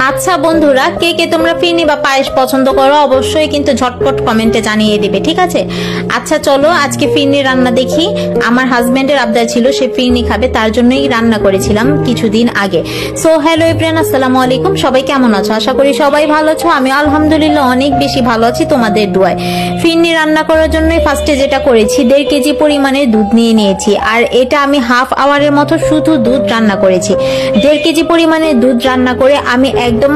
আচ্ছা বন্ধুরা, কে কে তোমরা ফিরনি বা পায়েস পছন্দ করো অবশ্যই কিন্তু ঝটপট কমেন্টে জানিয়ে দিবে, ঠিক আছে? আচ্ছা চলো আজকে ফিরনি রান্না দেখি। আমার হাজবেন্ডের আবদার ছিল সে ফিরনি খাবে, তার জন্যই রান্না করেছিলাম কিছুদিন আগে। সো হ্যালো এভরিওয়ান, আসসালামু আলাইকুম। সবাই কেমন আছো? আশা করি সবাই ভালো আছো। আমি আলহামদুলিল্লাহ অনেক বেশি ভালো আছি তোমাদের দোয়ায়। ফিরনি রান্না করার জন্য ফার্স্টে যেটা করেছি, 1.5 কেজি পরিমাণে দুধ নিয়ে নিয়েছি। আর এটা আমি হাফ আওয়ারের মতো শুধু দুধ রান্না করেছি। 1.5 কেজি পরিমাণে দুধ রান্না করে আমি একদম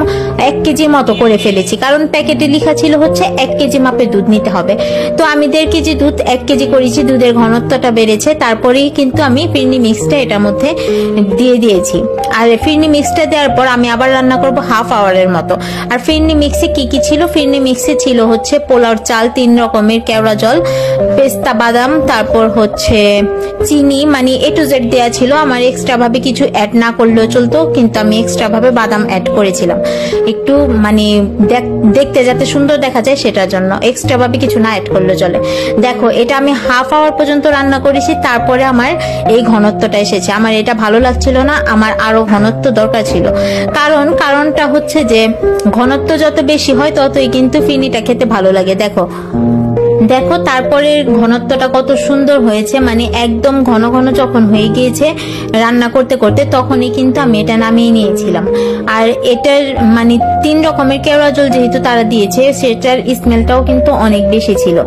1 কেজি মতো করে ফেলেছি, কারণ প্যাকেটে লেখা ছিল হচ্ছে 1 কেজি মাপে দুধ নিতে হবে। তো আমি 1.5 কেজি দুধ 1 কেজি করেছি। দুধের ঘনত্বটা বেড়েছে, তারপরেই কিন্তু আমি ফিরনি মিক্সটা এটার মধ্যে দিয়ে দিয়েছি। আর ফিরনি মিক্সটা দেওয়ার পর আমি আবার রান্না করব হাফ আওয়ারের মতো। আর ফিরনি মিক্সে কি কি ছিল? ফিরনি মিক্সে ছিল হচ্ছে পোলাওর চাল, 3 রকমের কেওড়া জল, পেস্তা বাদাম, তারপর হচ্ছে চিনি, মানে A to Z দেওয়া ছিল। আমার এক্সট্রা ভাবে কিছু অ্যাড না করলেও চলতো, কিন্তু আমি এক্সট্রা ভাবে বাদাম অ্যাড করেছিলাম একটু, মানে দেখতে যাতে সুন্দর দেখা যায় সেটার জন্য। এক্সট্রা ভাবে কিছু না অ্যাড করলে চলে। দেখো এটা আমি হাফ আওয়ার পর্যন্ত রান্না করেছি, তারপরে আমার এই ঘনত্বটা এসেছে। আমার এটা ভালো লাগছিল না, আমার আরো ঘনত্ব দরকার ছিল। কারণটা হচ্ছে যে ঘনত্ব যত বেশি হয় ততই কিন্তু ফিরনিটা খেতে ভালো লাগে। দেখো তারপরে ঘনত্বটা কত সুন্দর হয়েছে, মানে একদম ঘন ঘন যখন হয়ে গিয়েছে রান্না করতে করতে, তখনই কিন্তু আমি এটা নামিয়ে নিয়েছিলাম। আর এটার মানে 3 রকমের কেওড়া জল যেহেতু তারা দিয়েছে, সেটার স্মেলটাও কিন্তু অনেক বেশি ছিল।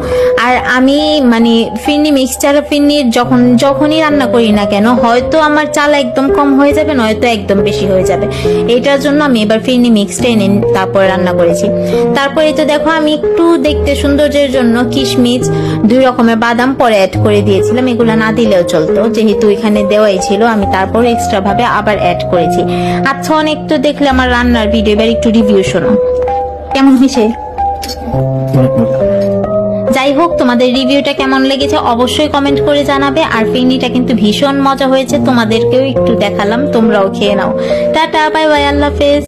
আর আমি মানে ফিরনি মিক্সচার ফিরনির যখনই রান্না করি না কেন, হয়তো আমার চাল একদম কম হয়ে যাবে, নয়তো একদম বেশি হয়ে যাবে। এটার জন্য আমি এবার ফিরনি মিক্সটা এনে তারপরে রান্না করেছি। তারপরে তো দেখো আমি একটু দেখতে সৌন্দর্যের জন্য কিশমিশ, 2 রকমের বাদাম পরে অ্যাড করে দিয়েছিলাম। এগুলো না দিলেও চলতো, যেহেতু এখানে দেওয়াই ছিল। আমি তারপর এক্সট্রা ভাবে আবার অ্যাড করেছি। আচ্ছা অনেক তো দেখলে আমার রান্নার ভিডিও, এবার একটু রিভিউ শোনো কেমন হয়েছে। যাই হোক, তোমাদের রিভিউটা কেমন লেগেছে অবশ্যই কমেন্ট করে জানাবে। আর ফিরনিটা কিন্তু ভীষণ মজা হয়েছে, তোমাদেরকেও একটু দেখালাম, তোমরাও খেয়ে নাও। টাটা, বাই বাই, আল্লাহ হাফেজ।